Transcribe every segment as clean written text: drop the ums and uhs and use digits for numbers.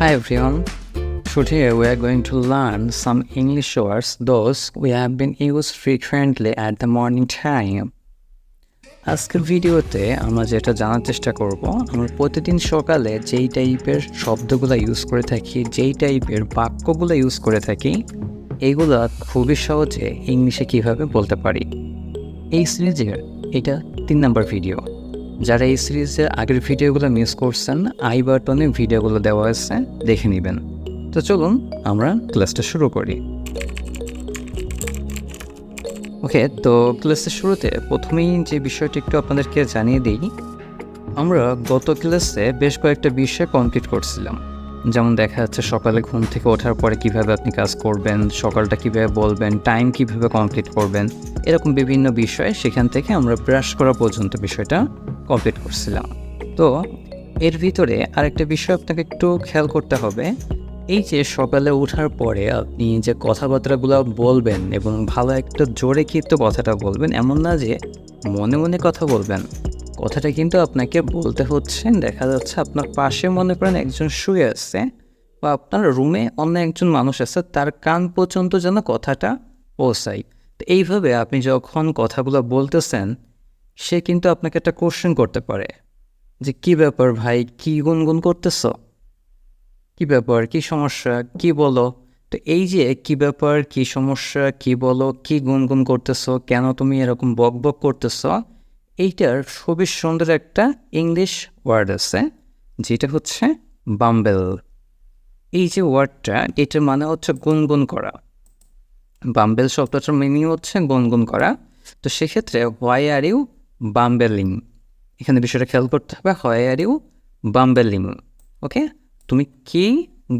Hi everyone. Today we are going to learn some English words those we have been used frequently at the morning time. আজকের ভিডিওতে আমরা যেটা জানার চেষ্টা করব, আমরা প্রতিদিন সকালে যেই টাইপের শব্দগুলো ইউজ করে থাকি, যেই টাইপের বাক্যগুলো ইউজ করে থাকি, এইগুলো খুবই সহজে ইংলিশে কিভাবে বলতে পারি। এই সিরিজের এটা 3 নম্বর ভিডিও। যারা এই সিরিজের আগের ভিডিওগুলো মিস করছেন, আই বাটনে ভিডিওগুলো দেওয়া আছে, দেখে নেবেন। তো চলুন আমরা ক্লাসটা শুরু করি। ওকে, তো ক্লাসের শুরুতে প্রথমেই যে বিষয়টি একটু আপনাদেরকে জানিয়ে দিই, আমরা গত ক্লাসে বেশ কয়েকটা বিষয় কমপ্লিট করছিলাম। যেমন দেখা যাচ্ছে সকালে ঘুম থেকে ওঠার পরে কিভাবে আপনি কাজ করবেন, সকালটা কিভাবে বলবেন, টাইম কিভাবে কমপ্লিট করবেন, এরকম বিভিন্ন বিষয় সেখান থেকে আমরা ব্রাশ করা পর্যন্ত বিষয়টা কমপ্লিট করছিলাম। তো এর ভিতরে আরেকটা বিষয় আপনাকে একটু খেয়াল করতে হবে। এই যে সকালে ওঠার পরে আপনি যে কথাবার্তাগুলো বলবেন এবং ভালো একটা জোরে কিন্তু কথাটা বলবেন, এমন না যে মনে মনে কথা বলবেন। কথাটা কিন্তু আপনাকে বলতে হচ্ছে, দেখা যাচ্ছে আপনার পাশে মনে করেন একজন শুয়ে আছে বা আপনার রুমে অন্য একজন মানুষ আছে, তার কান পর্যন্ত যেন কথাটা পৌঁছায়। তো এইভাবে আপনি যখন কথাগুলো বলতেছেন, সে কিন্তু আপনাকে একটা কোশ্চেন করতে পারে যে কী ব্যাপার ভাই, কী গুনগুন করতেছ, কী ব্যাপার, কী সমস্যা, কী বলো। তো এই যে কী ব্যাপার, কী সমস্যা, কী বলো, কী গুনগুন করতেছ, কেন তুমি এরকম বক বক করতেছ, এইটার খুবই সুন্দর একটা ইংলিশ ওয়ার্ড আছে, যেটা হচ্ছে বাম্বেল। এই যে ওয়ার্ডটা, এটার মানে হচ্ছে গুনগুন করা। বাম্বেল শব্দটার মিনিং হচ্ছে গুনগুন করা। তো সেক্ষেত্রে হোয়াই আর ইউ বাম্বেলিং, এখানে বিষয়টা খেয়াল করতে হবে। হোয়াই আর ইউ বাম্বেলিং, ওকে, তুমি কি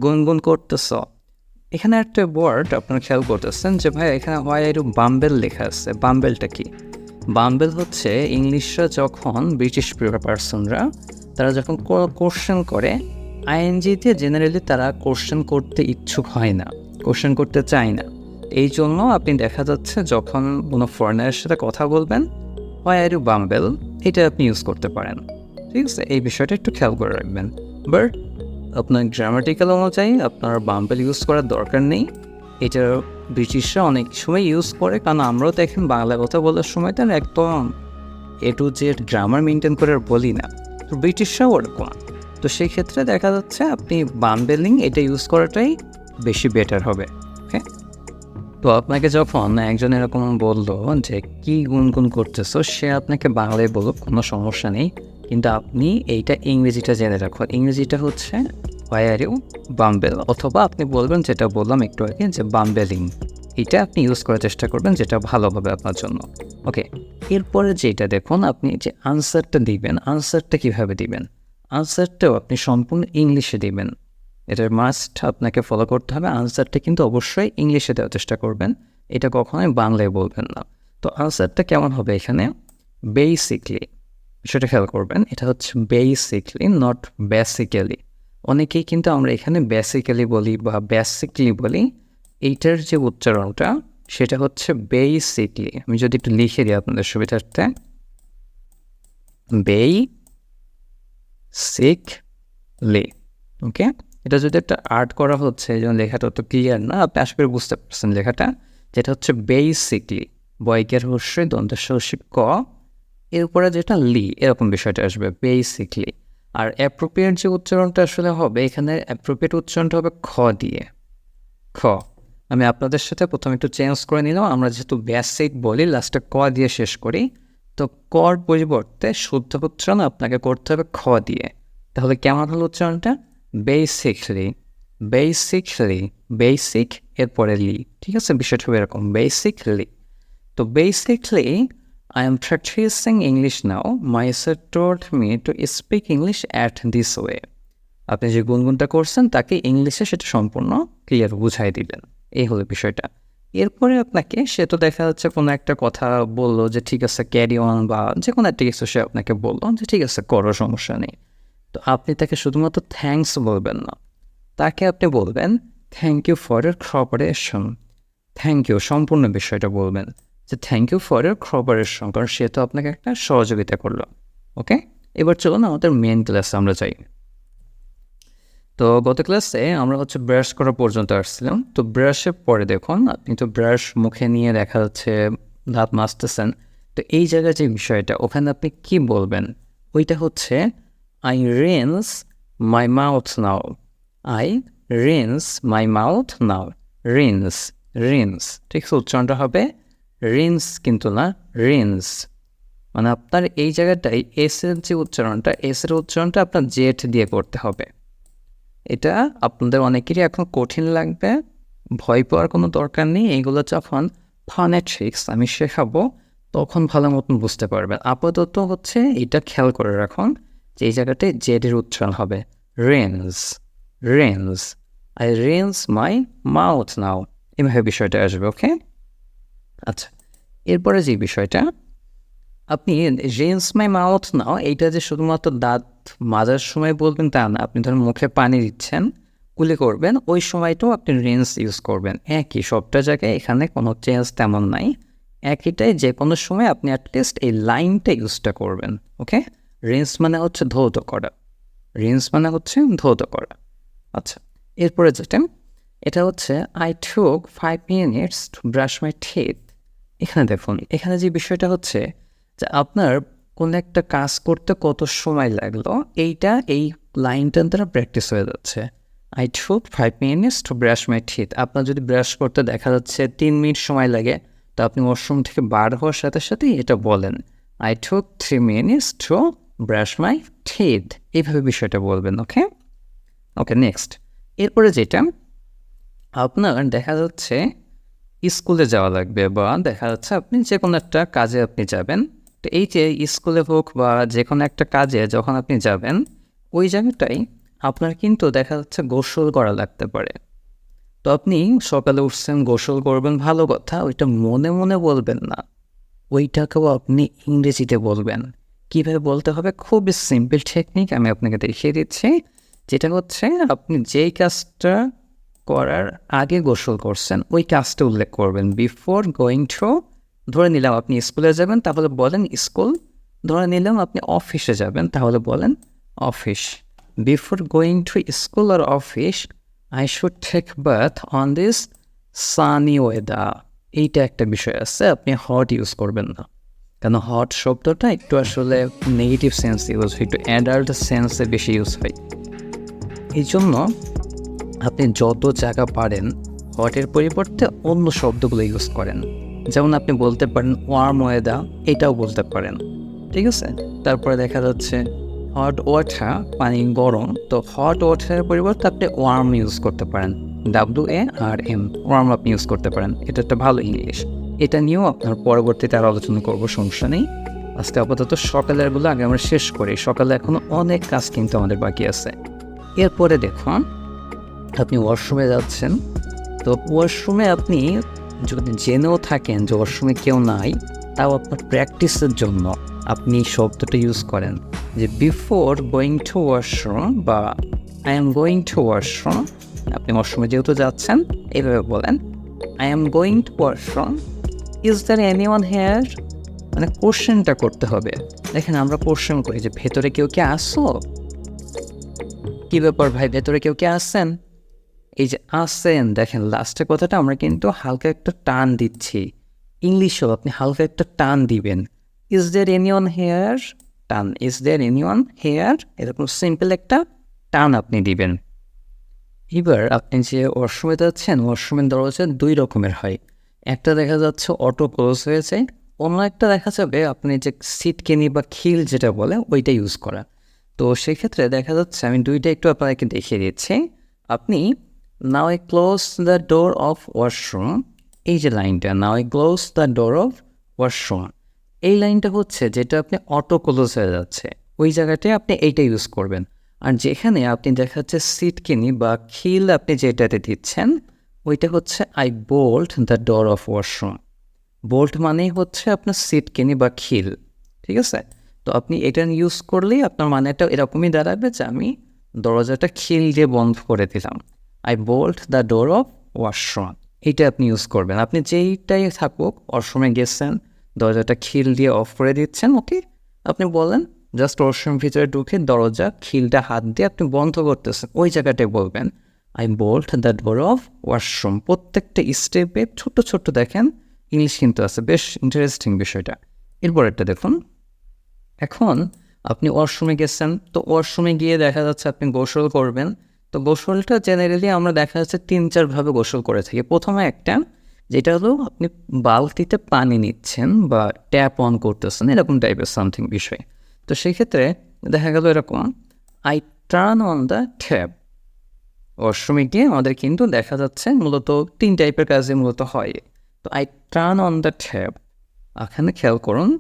গুনগুন করতেছ। এখানে একটা ওয়ার্ড আপনারা খেয়াল করতেছেন যে ভাই এখানে হোয়াই আর ইউ বাম্বেল লেখা আছে। বাম্বেলটা কি? বাম্বেল হচ্ছে ইংলিশরা যখন ব্রিটিশ পার্সনরা তারা যখন কোশ্চেন করে, আইএনজিতে জেনারেলি তারা কোশ্চেন করতে ইচ্ছুক হয় না, কোশ্চেন করতে চায় না। এই জন্য আপনি দেখা যাচ্ছে যখন কোনো ফরেনারের সাথে কথা বলবেন, হোয়াই আর ইউ বাম্বেল, এটা আপনি ইউজ করতে পারেন। ঠিক আছে, এই বিষয়টা একটু খেয়াল করে রাখবেন। বাট আপনার গ্রামাটিক্যাল অনুযায়ী আপনার বাম্বেল ইউজ করার দরকার নেই। এটা ব্রিটিশরা অনেক সময় ইউজ করে, কারণ আমরাও দেখেন বাংলা কথা বলার সময় তার একদম এ টু জেড গ্রামার মেনটেন করে বলি না, তো ব্রিটিশরাও ওরকম। তো সেই ক্ষেত্রে দেখা যাচ্ছে আপনি বাম্বেলিং এটা ইউজ করাটাই বেশি বেটার হবে। ওকে, তো আপনাকে যখন একজন এরকম বললো যে কী গুনগুন করতেছো, সে আপনাকে বাংলায় বলুক, কোনো সমস্যা নেই, কিন্তু আপনি এইটা ইংরেজিটা জেনে রাখুন। ইংরেজিটা হচ্ছে হোয়াই আর ইউ বাম্বেল, অথবা আপনি বলবেন যেটা বললাম একটু আগে যে বাম্বেলিং, এটা আপনি ইউজ করার চেষ্টা করবেন, যেটা ভালো হবে আপনার জন্য। ওকে, এরপরে যেটা দেখুন, আপনি যে আনসারটা দিবেন, আনসারটা কীভাবে দিবেন, আনসারটাও আপনি সম্পূর্ণ ইংলিশে দিবেন। এটার মাস্ট আপনাকে ফলো করতে হবে। আনসারটা কিন্তু অবশ্যই ইংলিশে দেওয়ার চেষ্টা করবেন, এটা কখনোই বাংলায় বলবেন না। তো আনসারটা কেমন হবে এখানে? বেসিকলি, সেটা খেয়াল করবেন, এটা হচ্ছে বেসিকলি, নট বেসিক্যালি। অনেকেই কিন্তু আমরা এখানে বেসিক্যালি বলি বা বেসিকলি বলি, এইটার যে উচ্চারণটা সেটা হচ্ছে বেসিকলি। আমি যদি একটু লিখে দিই আপনাদের সুবিধার্থে, বেসিকলি, ওকে। এটা যদি একটা আর্ট করা হচ্ছে, যেমন লেখাটা তো ক্লিয়ার না, আপনি আশা করে বুঝতে পারছেন লেখাটা, যেটা হচ্ছে বেসিকলি, বয়কের হস্যই দন্তের হস্যি ক, এর উপরে যেটা লি, এরকম বিষয়টা আসবে বেসিকলি। আর অ্যাপ্রোপ্রিয়েট যে উচ্চারণটা আসলে হবে এখানে, অ্যাপ্রোপ্রিয়েট উচ্চারণটা হবে খ দিয়ে, খ। আমি আপনাদের সাথে প্রথমে একটু চেঞ্জ করে নিলাম, আমরা যেহেতু বেসিক বলি লাস্টে ক দিয়ে শেষ করি, তো কর পরিবর্তে শুদ্ধ উচ্চারণ আপনাকে করতে হবে খ দিয়ে। তাহলে কেমন হলো উচ্চারণটা? বেসিকলি, বেসিকলি, বেসিক এরপরে লি, ঠিক আছে, বিষয়টা হবে এরকম, বেসিকলি। তো basically I am practicing English now. My sir told me to speak English at this way. আপনি যে গুনগুনটা করছেন তাকে ইংলিশে সেটা সম্পূর্ণ ক্লিয়ার বুঝাই দিলেন, এই হলো বিষয়টা। এরপরে আপনাকে, সে তো দেখা যাচ্ছে কোনো একটা কথা বললো যে ঠিক আছে ক্যারি অন, বা যে কোনো একটা কিছু সে আপনাকে বললো যে ঠিক আছে করো, সমস্যা নেই। তো আপনি তাকে শুধুমাত্র থ্যাঙ্কস বলবেন না, তাকে আপনি বলবেন thank you for your cooperation. Thank you সম্পূর্ণ বিষয়টা বলবেন যে thank you for your cooperation, কারণ সে তো আপনাকে একটা সহযোগিতা করলো। ওকে, এবার চলুন আমাদের মেন ক্লাসে আমরা যাই। তো গত ক্লাসে আমরা হচ্ছে ব্রাশ করা পর্যন্ত আসছিলাম। তো ব্রাশের পরে দেখুন আপনি তো ব্রাশ মুখে নিয়ে দেখা যাচ্ছে দাঁত মাজতেছেন। তো এই জায়গায় যে বিষয়টা ওখানে আপনি কি বলবেন, ওইটা হচ্ছে I rinse my mouth now. I rinse my mouth now. Rinse, rinse, ঠিক আছে, উচ্চারণটা হবে রিন্স কিন্তু না রিন্স। মানে আপনার এই জায়গাটায় এসের যে উচ্চারণটা, এসের উচ্চারণটা আপনার জেট দিয়ে করতে হবে। এটা আপনাদের অনেকেরই এখন কঠিন লাগবে, ভয় পাওয়ার কোনো দরকার নেই। এইগুলো যখন ফনেটিক্স আমি শেখাবো তখন ভালো মতন বুঝতে পারবেন। আপাতত হচ্ছে এটা খেয়াল করে রাখুন যে এই জায়গাটায় জেডের উচ্চারণ হবে rinse, rinse. I rinse my mouth now, এভাবে বিষয়টা আসবে। ওকে, আচ্ছা, এরপরে যে বিষয়টা আপনি রেন্স মাই মাউথ নাও, এইটা যে শুধুমাত্র দাঁত মাজার সময় বলবেন তা না। আপনি ধরুন মুখে পানি দিচ্ছেন, কুলি করবেন, ওই সময়টাও আপনি রেন্স ইউজ করবেন। একই সবটা জায়গায়, এখানে কোনো চেঞ্জ তেমন নাই, একইটাই। যে কোনো সময় আপনি অ্যাটলিস্ট এই লাইনটা ইউজটা করবেন। ওকে, রেন্স মানে হচ্ছে ধৌত করা, রেন্স মানে হচ্ছে ধৌত করা। আচ্ছা, এরপরে যেটা, এটা হচ্ছে I took 5 minutes two brush my teeth. এখানে দেখুন, এখানে যে বিষয়টা হচ্ছে যে আপনার কোনো একটা কাজ করতে কত সময় লাগলো, এইটা এই লাইনটার দ্বারা প্র্যাকটিস হয়ে যাচ্ছে। I took 5 minutes two brush my teeth. আপনার যদি ব্রাশ করতে দেখা যাচ্ছে 3 মিনিট সময় লাগে, তো আপনি ওয়াশরুম থেকে বার হওয়ার সাথে সাথেই এটা বলেন, I took 3 minutes two brush my teeth. এইভাবে বিষয়টা বলবেন। ওকে, ওকে, নেক্সট। এরপরে যেটা আপনার দেখা যাচ্ছে স্কুলে যাওয়া লাগবে, বা দেখা যাচ্ছে আপনি যে কোনো একটা কাজে আপনি যাবেন। তো এই যে স্কুলে হোক বা যে কোনো একটা কাজে যখন আপনি যাবেন, ওই জায়গাটাই আপনার কিন্তু দেখা যাচ্ছে গোসল করা লাগতে পারে। তো আপনি সকালে উঠছেন, গোসল করবেন, ভালো কথা, ওইটা মনে মনে বলবেন না, ওইটাকেও আপনি ইংরেজিতে বলবেন। কীভাবে বলতে হবে, খুবই সিম্পল টেকনিক আমি আপনাকে দেখিয়ে দিচ্ছি। যেটা হচ্ছে আপনি যেই কাজটা করার আগে গোসল করছেন ওই কাজটা উল্লেখ করবেন। বিফোর গোয়িং টু, ধরে নিলাম আপনি স্কুলে যাবেন, তাহলে বলেন স্কুল। ধরে নিলাম আপনি অফিসে যাবেন, তাহলে বলেন office. Before going to school আর office I should take bath on this sunny weather. এইটা একটা বিষয় আছে, আপনি হট ইউজ করবেন না, কারণ হট শব্দটা একটু আসলে নেগেটিভ সেন্স ইউজ হয়, একটু অ্যাডাল্ট সেন্সে বেশি ইউজ হয়। এই জন্য আপনি যত জায়গা পারেন হটের পরিবর্তে অন্য শব্দগুলো ইউজ করেন। যেমন আপনি বলতে পারেন ওয়ার্ম ওয়েদার, এটাও বলতে পারেন, ঠিক আছে। তারপরে দেখা যাচ্ছে হট ওয়াটার, পানি গরম, তো হট ওয়াটারের পরিবর্তে আপনি ওয়ার্ম ইউজ করতে পারেন, WARM, ওয়ার্ম আপনি ইউজ করতে পারেন। এটা একটা ভালো ইংলিশ। এটা নিয়েও আপনার পরবর্তীতে আর আলোচনা করবো, সমস্যা নেই। আজকে আপাতত সকালেরগুলো আগে আমরা শেষ করি, সকালে এখনও অনেক কাজ কিন্তু আমাদের বাকি আছে। এরপরে দেখুন আপনি ওয়াশরুমে যাচ্ছেন, তো ওয়াশরুমে আপনি যদি জেনেও থাকেন যে ওয়াশরুমে কেউ নাই, তাও আপনার প্র্যাকটিসের জন্য আপনি শব্দটা ইউজ করেন যে বিফোর গোয়িং টু ওয়াশরুম বা I am going to washroom. আপনি ওয়াশরুমে যেহেতু যাচ্ছেন, এইভাবে বলেন I am going to washroom, is there anyone here. মানে কোশ্চেনটা করতে হবে। দেখেন আমরা কোশ্চেন করি যে ভেতরে কেউ কে আসো, কী ব্যাপার ভাই, ভেতরে কেউ কে আসছেন? এই যে আসেন, দেখেন লাস্টের কথাটা আমরা কিন্তু হালকা একটা টান দিচ্ছি। ইংলিশেও আপনি হালকা একটা টান দিবেন, ইজ দেয়ার এনিওয়ান হেয়ার, টান, ইজ দেয়ার এনিওয়ান হেয়ার, এরকম সিম্পল একটা টান আপনি দিবেন। এবার আপনি যে ওয়াশরুমে যাচ্ছেন, ওয়াশরুমের দরজা 2 রকমের হয়। একটা দেখা যাচ্ছে অটো ক্লোজ হয়েছে, অন্য একটা দেখা যাবে আপনি যে সিটকেনি বা খিল যেটা বলে ওইটা ইউজ করা। তো সেক্ষেত্রে দেখা যাচ্ছে আমি 2টা একটু আপনাকে দেখিয়ে দিচ্ছি। আপনি now I close the door of washroom, এই যে লাইনটা now I close the door of washroom, এই লাইনটা হচ্ছে যেটা আপনি অটো ক্লোজ হয়ে যাচ্ছে, ওই জায়গাটায় আপনি এইটা ইউজ করবেন। আর যেখানে আপনি দেখা যাচ্ছে সিটকেনি বা খিল আপনি যেটাতে দিচ্ছেন, ওইটা হচ্ছে I bolt the door of washroom. Bolt মানেই হচ্ছে আপনার সিটকেনি বা খিল, ঠিক আছে। তো আপনি এটা ইউজ করলেই আপনার মানেটা এরকমই দাঁড়াবে যে আমি দরজাটা খিল দিয়ে বন্ধ করে দিলাম। I bolt the door of washroom, এইটা আপনি ইউজ করবেন। আপনি যেইটাই থাকুক, ওয়াশরুমে গেছেন, দরজাটা খিল দিয়ে অফ করে দিচ্ছেন, ওকে, আপনি বলেন জাস্ট ওয়াশরুম ভিতরে ঢুকে দরজা খিলটা হাত দিয়ে আপনি বন্ধ করতেছেন, ওই জায়গাটায় বলবেন I bolt the door of washroom. প্রত্যেকটা স্টেপে ছোট্ট ছোট্ট দেখেন ইংলিশ কিন্তু আছে, বেশ ইন্টারেস্টিং বিষয়টা। এরপরেরটা দেখুন, এখন আপনি ওয়াশরুমে গেছেন, তো ওয়াশরুমে গিয়ে দেখা যাচ্ছে আপনি গোসল করবেন। তো গোসলটা জেনারেলি আমরা দেখা যাচ্ছে 3-4ভাবে গোসল করে থাকি। প্রথমে একটা যেটা হলো আপনি বালতিতে পানি নিচ্ছেন বা ট্যাপ অন করতেছেন, এরকম টাইপের সামথিং বিষয়। তো সেক্ষেত্রে দেখা গেল এরকম I turn on the tap. ওয়াশরুমে গিয়ে আমাদের কিন্তু দেখা যাচ্ছে মূলত 3 টাইপের কাজে মূলত হয়। তো I turn on the tap, এখানে খেয়াল করুন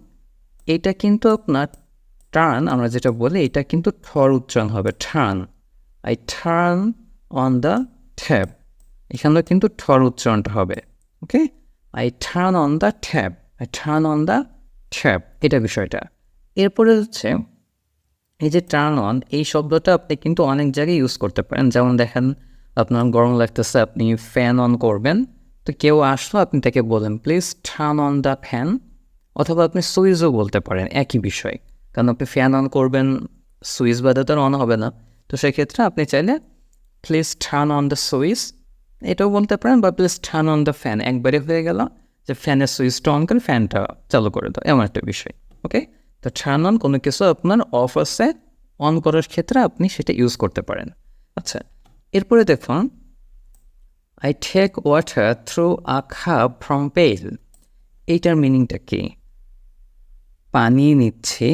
এটা কিন্তু আপনার টার্ন আমরা যেটা বলি এটা কিন্তু ঠর উচ্চারণ হবে, turn. I turn on the tap, এখানেও কিন্তু ঠর উচ্চারণটা হবে। Okay, I turn on the tap, I turn on the tap, এটা বিষয়টা। এরপরে হচ্ছে এই যে টার্ন অন, এই শব্দটা আপনি কিন্তু অনেক জায়গায় ইউজ করতে পারেন। যেমন দেখেন আপনার গরম লাগতেছে, আপনি ফ্যান অন করবেন, তো কেউ আসলো আপনি তাকে বলেন please turn on the fan, অথবা আপনি সুইচও বলতে পারেন, একই বিষয়। কারণ আপনি ফ্যান অন করবেন, সুইচ বাদে তো অন হবে না। তো সেক্ষেত্রে আপনি চাইলে please turn on the switch এটাও বলতে পারেন, বা please turn on the fan, একবারে হয়ে গেল যে ফ্যানের সুইচটা অন করে ফ্যানটা চালু করে দাও, এমন একটা বিষয়। ওকে, তো টার্ন অন কোনো কিছু আপনার অফ আছে, অন করার ক্ষেত্রে আপনি সেটা ইউজ করতে পারেন। আচ্ছা, এরপরে দেখুন I take water through a cup from pail, এইটার মিনিংটা কি? পানি নিচ্ছে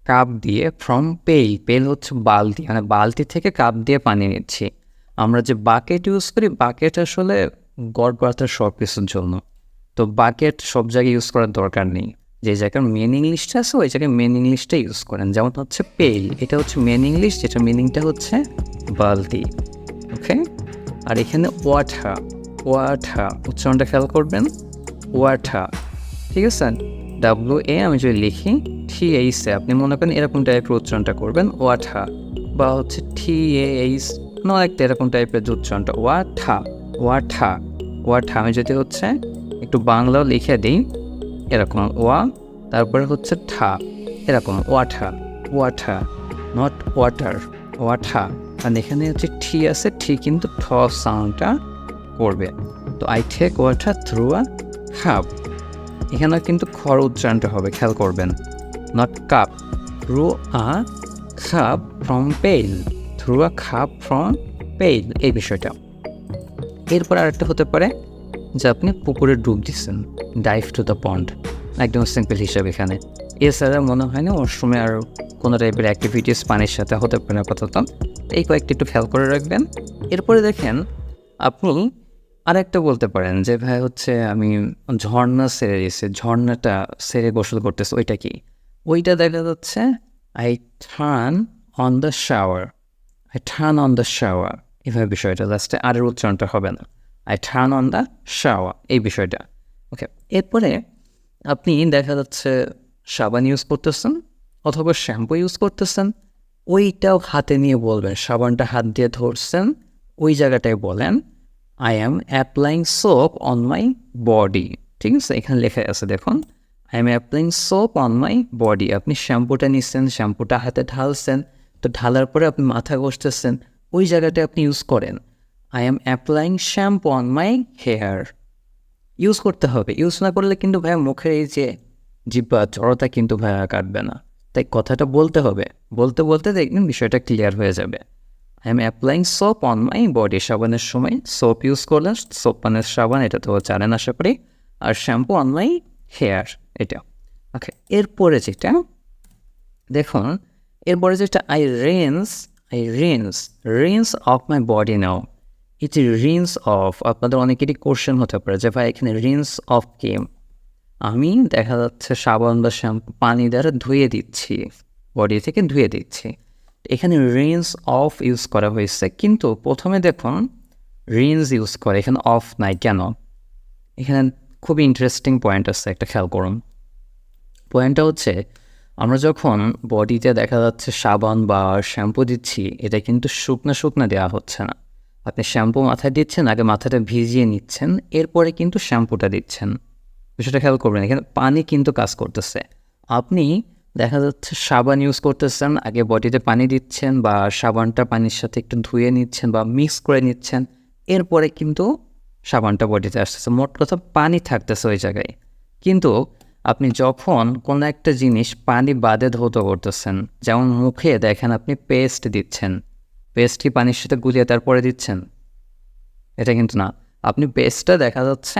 কাপ দিয়ে ফ্রম পেইল, পেইল হচ্ছে বালতি, মানে বালতি থেকে কাপ দিয়ে পানি নিচ্ছি। আমরা যে বাকেট ইউজ করি, বাকেট আসলে গড় পাতার সব কিছুর জন্য, তো বাকেট সব জায়গায় ইউজ করার দরকার নেই। যে জায়গায় মেন ইংলিশটা আছে ওই জায়গায় মেন ইংলিশটা ইউজ করেন। যেমন হচ্ছে পেইল, এটা হচ্ছে মেন ইংলিশ, যেটা মিনিংটা হচ্ছে বালতি। ওকে, আর এখানে ওয়াটার, ওয়াটার উচ্চারণটা খেয়াল করবেন, ওয়াটার, ঠিক আছে। WA আমি যদি লিখি TH, আপনি মনে করেন এরকম টাইপের উচ্চারণটা করবেন, ওয়াঠা, বা হচ্ছে TAH, একটা এরকম টাইপের যে উচ্চারণটা, ওয়াঠা, ওয়াঠা, ওয়াঠা। আমি যদি হচ্ছে একটু বাংলাও লিখে দিই এরকম, ওয়া তারপরে হচ্ছে ঠা, এরকম ওয়াঠা, ওয়াঠা, নট ওয়াটার, ওয়াঠা। আর এখানে হচ্ছে ঠি আছে, ঠি কিন্তু ঠ সাউন্ডটা করবে। তো I take water through a cup, এখানে কিন্তু খর উচ্চারণটা হবে, খেয়াল করবেন, not cup, through a cup from pail, through a cup from pail, এই বিষয়টা। এরপর আরেকটা হতে পারে যে আপনি পুকুরে ডুব দিচ্ছেন, ডাইভ টু দ্য পন্ড, একদম সিম্পল হিসাব এখানে। এছাড়া মনে হয় না ওয়াশরুমে আর কোনো টাইপের অ্যাক্টিভিটিস পানির সাথে হতে পারে আপাতত, এই কয়েকটি একটু খেয়াল করে রাখবেন। এরপরে দেখেন আপনি আরেকটা বলতে পারেন যে ভাই হচ্ছে আমি ঝর্ণা সেরে দিয়েছি, ঝর্ণাটা সেরে গোসল করতেছে, ওইটা কি? ওইটা দেখা যাচ্ছে I turn on the shower, I turn on the shower, এভাবে বিষয়টা লাস্টে আরের উচ্চারণটা হবে না, I turn on the shower, এই বিষয়টা। ওকে, এরপরে আপনি দেখা যাচ্ছে সাবান ইউজ করতেছেন অথবা শ্যাম্পু ইউজ করতেছেন, ওইটাও হাতে নিয়ে বলবেন, সাবানটা হাত দিয়ে ধরছেন, ওই জায়গাটায় বলেন I am applying soap on my body, ঠিক আছে। এখানে লেখা আছে দেখুন, I am applying soap on my body, আপনি শ্যাম্পুটা নিচ্ছেন, শ্যাম্পুটা হাতে ঢালছেন, তো ঢালার পরে আপনি মাথা ঘষতেছেন, ওই জায়গাটায় আপনি ইউজ করেন I am applying shampoo on my hair, use করতে হবে। ইউজ না করলে কিন্তু ভাইয়া মুখের এই যে জিহ্বা জড়তা কিন্তু ভাইয়া কাটবে না, তাই কথাটা বলতে হবে, বলতে বলতে দেখবেন বিষয়টা ক্লিয়ার হয়ে যাবে। I am applying soap on my body, সাবানের সময় সোপ ইউজ করলেন, সোপ মানে সাবান, এটা তো জানেন আশা করি, আর শ্যাম্পু অন মাই হেয়ার, এটা। ওকে, এরপরে যেটা দেখুন, এরপরে যেটা I rinse off my body now, এই যে রিন্স অফ, আপনাদের অনেকেরই কোশ্চেন হতে পারে যে ভাই এখানে রিন্স অফ কি? আমি দেখা যাচ্ছে সাবান বা শ্যাম্পু পানি দ্বারা ধুয়ে দিচ্ছি, বডি থেকে ধুয়ে দিচ্ছি, এখানে রিন্স অফ ইউজ করা হয়েছে, কিন্তু প্রথমে দেখুন রিন্স ইউজ করে, এখানে অফ নাই কেন? এখানে খুবই ইন্টারেস্টিং পয়েন্ট আছে, একটা খেয়াল করুন। পয়েন্টটা হচ্ছে আমরা যখন বডিতে দেখা যাচ্ছে সাবান বা শ্যাম্পু দিচ্ছি, এটা কিন্তু শুকনা দেওয়া হচ্ছে না, আপনি শ্যাম্পু মাথায় দিচ্ছেন, আগে মাথাটা ভিজিয়ে নিচ্ছেন, এরপরে কিন্তু শ্যাম্পুটা দিচ্ছেন, বিষয়টা খেয়াল করবেন। এখানে পানি কিন্তু কাজ করতেছে, আপনি দেখা যাচ্ছে সাবান ইউজ করতেছেন, আগে বডিতে পানি দিচ্ছেন বা সাবানটা পানির সাথে একটু ধুয়ে নিচ্ছেন বা মিক্স করে নিচ্ছেন, এরপরে কিন্তু সাবানটা বডিতে আসতেছে। মোট কথা পানি থাকতেছে ওই জায়গায়। কিন্তু আপনি যখন কোনো একটা জিনিস পানি বাদে ধৌত করতেছেন, যেমন মুখে দেখেন আপনি পেস্ট দিচ্ছেন, পেস্ট কি পানির সাথে গুলিয়ে তারপরে দিচ্ছেন? এটা কিন্তু না। আপনি পেস্টটা দেখা যাচ্ছে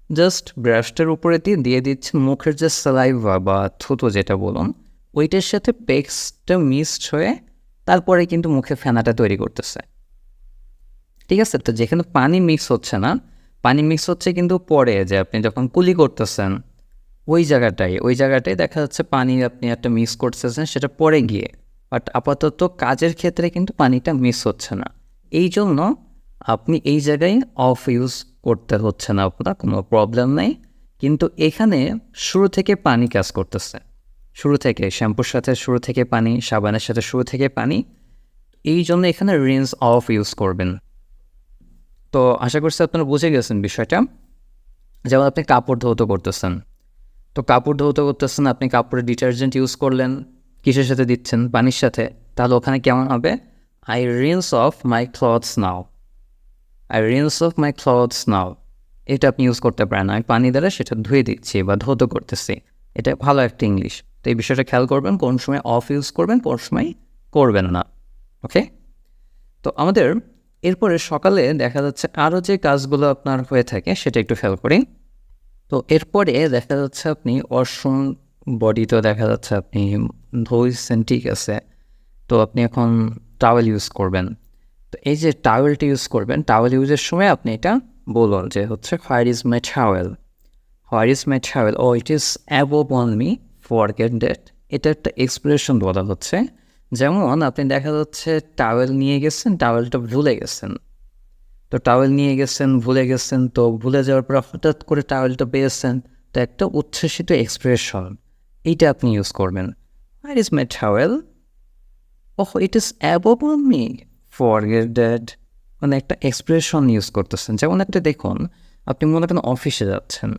জাস্ট ব্রাশটার উপরে দিয়ে দিচ্ছেন, মুখের যে সালাইভা বা থুতু যেটা বলুন, ওইটার সাথে পেস্টটা মিক্সড হয়ে তারপরে কিন্তু মুখে ফেনাটা তৈরি করতেছে। ঠিক আছে? তো যেখানে পানি মিক্স হচ্ছে না, পানি মিক্স হচ্ছে কিন্তু পরে যে আপনি যখন কুলি করতেছেন ওই জায়গাটায় দেখা যাচ্ছে পানি আপনি একটা মিক্স করতেছেন সেটা পরে গিয়ে, বাট আপাতত কাজের ক্ষেত্রে কিন্তু পানিটা মিক্স হচ্ছে না। এই জন্য আপনি এই জায়গায় অফ ইউজ করতে হচ্ছে না, আপনার কোনো প্রবলেম নেই। কিন্তু এখানে শুরু থেকে পানি কাজ করতেছে, শুরু থেকে শ্যাম্পুর সাথে শুরু থেকে পানি, সাবানের সাথে শুরু থেকে পানি, এই জন্য এখানে রিন্স অফ ইউজ করবেন। তো আশা করছি আপনারা বুঝে গেছেন বিষয়টা। যেমন আপনি কাপড় ধৌত করতেছেন, তো কাপড় ধৌত করতেছেন, আপনি কাপড়ে ডিটারজেন্ট ইউজ করলেন, কিসের সাথে দিচ্ছেন? পানির সাথে। তাহলে ওখানে কেমন হবে? I rinse off my clothes now, I rinse off my clothes now. এটা আপনি ইউজ করতে পারেন, আমি পানি দ্বারা সেটা ধুয়ে দিচ্ছি বা ধৌত করতেছি। এটা ভালো একটা ইংলিশ। তো এই বিষয়টা খেয়াল করবেন, কোন সময় অফ ইউজ করবেন, কোন সময় করবেন না। ওকে? তো আমাদের এরপরে সকালে দেখা যাচ্ছে আরও যে কাজগুলো আপনার হয়ে থাকে সেটা একটু খেয়াল করি। তো এরপরে দেখা যাচ্ছে আপনি ওয়াশরুম, বডি তো দেখা যাচ্ছে আপনি ধুইছেন, ঠিক আছে। তো আপনি এখন টাওয়েল ইউজ করবেন। তো এই যে টাওয়েলটা ইউজ করবেন, টাওয়েল ইউজের সময় আপনি এটা বলুন যে হচ্ছে where is my towel, where is my towel, oh it is above on me, forget that. এটা একটা এক্সপ্রেশন বলা হচ্ছে। যেমন আপনি দেখা যাচ্ছে টাওয়েল নিয়ে গেছেন, টাওয়েলটা ভুলে গেছেন। তো টাওয়েল নিয়ে গেছেন, ভুলে গেছেন, তো ভুলে যাওয়ার পর হঠাৎ করে টাওয়েলটা পেয়েছেন, তো একটা উচ্ছ্বসিত এক্সপ্রেশন, এইটা আপনি ইউজ করবেন। হোয়ার is my towel, oh it is above on me, forget that. মানে একটা এক্সপ্রেশন ইউজ করতেছেন। যেমন একটা দেখুন, আপনি মনে করেন অফিসে যাচ্ছেন,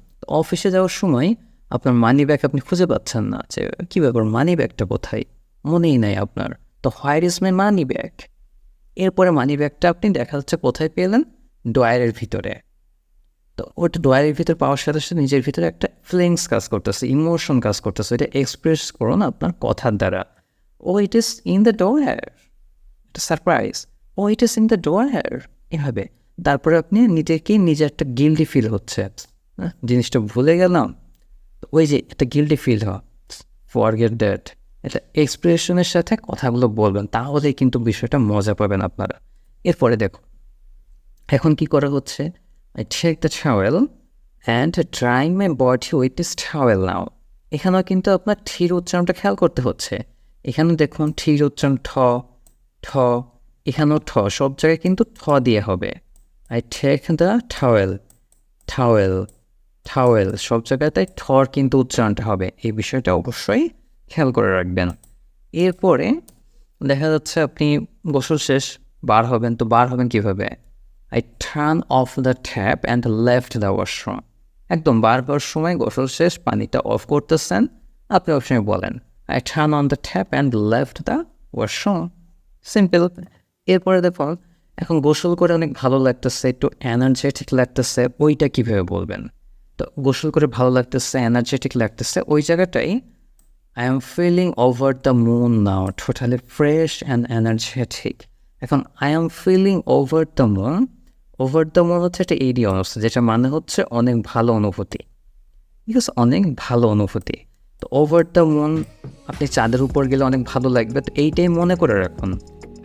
অফিসে যাওয়ার সময় আপনার মানি ব্যাগ আপনি খুঁজে পাচ্ছেন না, যে কী ব্যাপার মানি ব্যাগটা কোথায়, মনেই নাই আপনার। তো হোয়ার ইজ মাই মানি ব্যাগ, এরপরে মানি ব্যাগটা আপনি দেখা যাচ্ছে কোথায় পেলেন? ড্রয়ারের ভিতরে। তো ওটা ড্রয়ারের ভিতরে পাওয়ার সাথে সাথে নিজের ভিতরে একটা ফিলিংস কাজ করতেছে, ইমোশন কাজ করতেছে, এটা এক্সপ্রেস করুন আপনার কথার দ্বারা। Oh it is in the drawer, এটা surprise, oh it is in the drawer, এভাবে। তারপরে আপনি নিজে একটা গিল্টি ফিল হচ্ছে, জিনিসটা ভুলে গেলাম, তো ওই যে একটা গিল্টি ফিল হয়, ফরগেট দ্যাট। এটা এক্সপ্রেশনের সাথে কথাগুলো বলবেন, তাহলেই কিন্তু বিষয়টা মজা পাবেন আপনারা। এরপরে দেখো এখন কি করা হচ্ছে, I take the towel and drying my body with this towel now. এখানেও কিন্তু আপনার ঠির উচ্চারণটা খেয়াল করতে হচ্ছে। এখানে দেখুন ঠির উচ্চারণ ঠ ঠ, এখানেও ঠ, সব জায়গায় কিন্তু ঠ দিয়ে হবে। I take the towel, towel towel, সব জায়গায় তাই ঠর কিন্তু উচ্চারণটা হবে, এই বিষয়টা অবশ্যই খেয়াল করে রাখবেন। এরপরে দেখা যাচ্ছে আপনি গোসল শেষ, বার হবেন, তো বার হবেন কীভাবে? I turn off the tap and left the washroom. একদম বার হওয়ার সময় গোসল শেষ, পানিটা অফ করতেছেন, আপনি অপশনে বলেন I turn on the tap and left the washroom, simple. এরপরে দেখুন এখন গোসল করে অনেক ভালো লাগতেছে, একটু এনার্জেটিক লাগতেছে, ওইটা কীভাবে বলবেন? তো গোসল করে ভালো লাগতেছে, এনার্জেটিক লাগতেছে, ওই জায়গাটাই I am feeling over the moon now, totally fresh and energetic. এখন I am feeling over the moon, over the moon হচ্ছে একটা ইডিয়ম আছে, যেটা মানে হচ্ছে অনেক ভালো অনুভূতি, ঠিক আছে, অনেক ভালো অনুভূতি। তো ওভার দ্য মুন, আপনি চাঁদের উপর গেলে অনেক ভালো লাগবে, তো এইটাই মনে করে রাখুন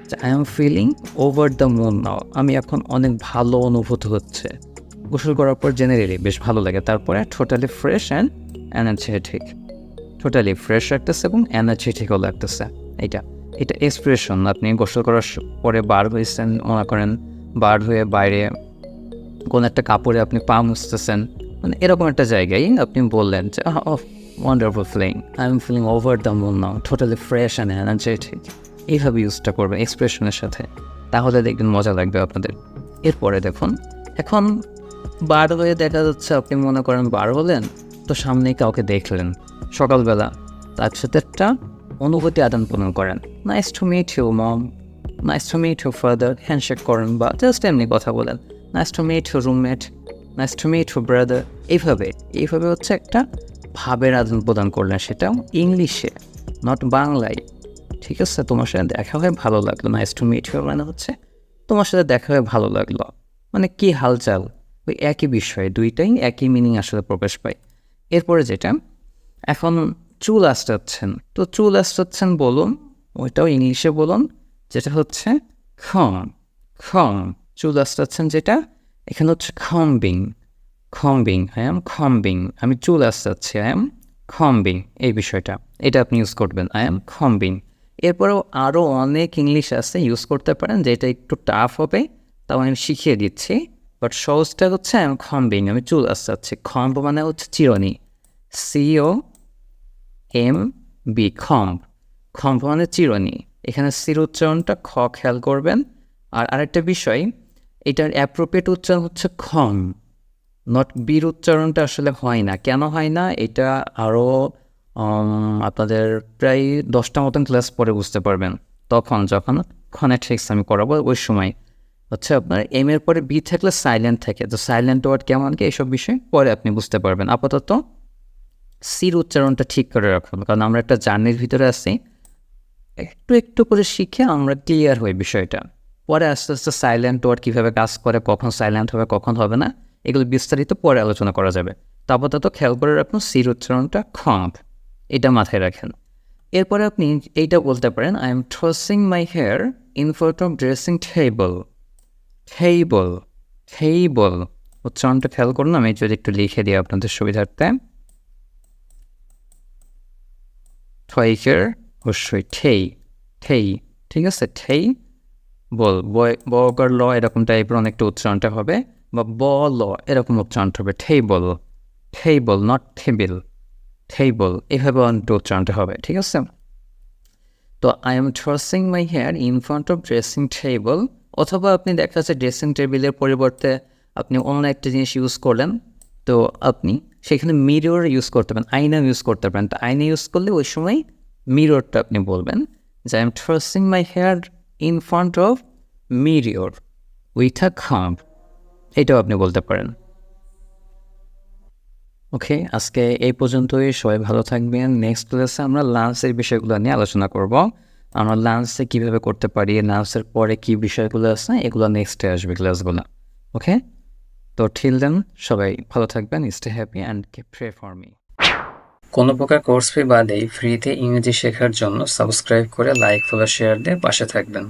যে I am feeling over the moon now, আমি এখন অনেক ভালো অনুভূতি হচ্ছে। গোসল করার পর জেনারেলি বেশ ভালো লাগে। তারপরে totally fresh and energetic, totally fresh লাগতেছে এবং এনার্জেটিকও লাগতেছে। এটা এক্সপ্রেশন। আপনি গোসল করার পরে বার হয়েছেন, মনে করেন বার হয়ে বাইরে কোনো একটা কাপড়ে আপনি পা মুছতেছেন, মানে এরকম একটা জায়গায় আপনি বললেন যে of wonderful feeling, I am feeling over the moon now, totally fresh and energetic. এইভাবে ইউজটা করবেন এক্সপ্রেশনের সাথে, তাহলে দেখবেন মজা লাগবে আপনাদের। এরপরে দেখুন এখন বার হয়ে দেখা যাচ্ছে আপনি মনে করেন বার হলেন, তো সামনেই কাউকে দেখলেন সকালবেলা, তার সাথে একটা অনুভূতি আদান প্রদান করেন। Nice to meet you mom, nice to meet you father, handshake করেন বা জাস্ট এমনি কথা বলেন, nice to meet you roommate, nice to meet you brother. এইভাবে হচ্ছে একটা ভাবের আদান প্রদান করলেন, সেটাও ইংলিশে, নট বাংলায়। ঠিক আছে, তোমার সাথে দেখা হয়ে ভালো লাগলো। নাইস টু মিট ইউ মানে হচ্ছে তোমার সাথে দেখা হয়ে ভালো লাগলো, মানে কি হালচাল, ওই একই বিষয়, দুইটাই একই মিনিং আসলে প্রকাশ পায়। এরপরে যেটা, এখন চুল আঁচড়াচ্ছেন, তো চুল আঁচড়াচ্ছেন বলুন, ওইটাও ইংলিশে বলুন, যেটা হচ্ছে খম। চুল আঁচড়াচ্ছেন যেটা, এখানে হচ্ছে খম্বিং, আই এম খম্বিং, আমি চুল আঁচড়াচ্ছি, আই এম খম্বিং, এই বিষয়টা এটা আপনি ইউজ করবেন, আই এম খম্বিং। এরপরেও আরও অনেক ইংলিশ আছে, ইউজ করতে পারেন, যেটা একটু টাফ হবে, তাও আমি শিখিয়ে দিচ্ছি। বাট সহজটা হচ্ছে আই এম খম্বিং, আমি চুল আঁচড়াচ্ছি। খম্ব মানে হচ্ছে চিরনি, COMB, খম্ব মানে চিরনি। এখানে সির উচ্চারণটা খ খেয়াল করবেন। আর আরেকটা বিষয়, এটার অ্যাপ্রোপ্রিয়েট উচ্চারণ হচ্ছে খম, নট বির উচ্চারণটা আসলে হয় না। কেন হয় না এটা আরও আপনাদের প্রায় 10টা মতন ক্লাস পরে বুঝতে পারবেন, যখন ফনেটিক্স আমি করাবো ওই সময় হচ্ছে আপনার এম এর পরে বি থাকলে সাইলেন্ট থাকে, তো সাইলেন্ট ওয়ার্ড কেমন কি এইসব বিষয় পরে আপনি বুঝতে পারবেন। আপাতত সির উচ্চারণটা ঠিক করে রাখুন, কারণ আমরা একটা জার্নির ভিতরে আছি, একটু করে শিখে আমরা ক্লিয়ার হই বিষয়টা। পরে আস্তে আস্তে সাইলেন্ট ওয়ার্ড কীভাবে কাজ করে, কখন সাইলেন্ট হবে কখন হবে না, এগুলো বিস্তারিত পরে আলোচনা করা যাবে। তো আপাতত খেয়াল করে রাখুন সির উচ্চারণটা খম্প, এটা মাথায় রাখেন। এরপরে আপনি এইটা বলতে পারেন, I am tossing my hair in front of dressing table. উচ্চারণটা খেয়াল করুন, আমি যদি একটু লিখে দিই আপনাদের সুবিধার্থে। অবশ্যই ঠেই, ঠিক আছে, ঠেই বল, বকার ল এরকম টাইপের অনেকটা উচ্চারণটা হবে, বা ল এরকম উচ্চারণটা হবে, ঠেইবল নট ঠেইবল, এভাবে অনেকটা উচ্চারণটা হবে, ঠিক আছে। তো I am tossing my hair in front of dressing table, অথবা আপনি দেখা যাচ্ছে ড্রেসিং টেবিলের পরিবর্তে আপনি অন্য একটা জিনিস ইউজ করলেন, তো আপনি সেখানে মিরর ইউজ করতে পারেন, আয়না ইউজ করতে পারেন। তো আয়না ইউজ করলে ওই সময় মিররটা আপনি বলবেন যে I am tossing my hair in front of mirror with a comb, এটাও আপনি বলতে পারেন। ওকে, আজকে এই পর্যন্তই, সবাই ভালো থাকবেন। নেক্সট ক্লাসে আমরা লাঞ্চের বিষয়গুলো নিয়ে আলোচনা করব, আমরা লাঞ্চে কীভাবে করতে পারি, লাঞ্চের পরে কী বিষয়গুলো আছে, এগুলো নেক্সটে আসবে ক্লাসগুলো। ওকে, তো টিল দেন সবাই ভালো থাকবেন, stay happy and pray for me. কোনো প্রকার কোর্স ফি বাদেই ফ্রিতে ইংরেজি শেখার জন্য সাবস্ক্রাইব করে লাইক ফলো শেয়ার দিয়ে পাশে থাকবেন।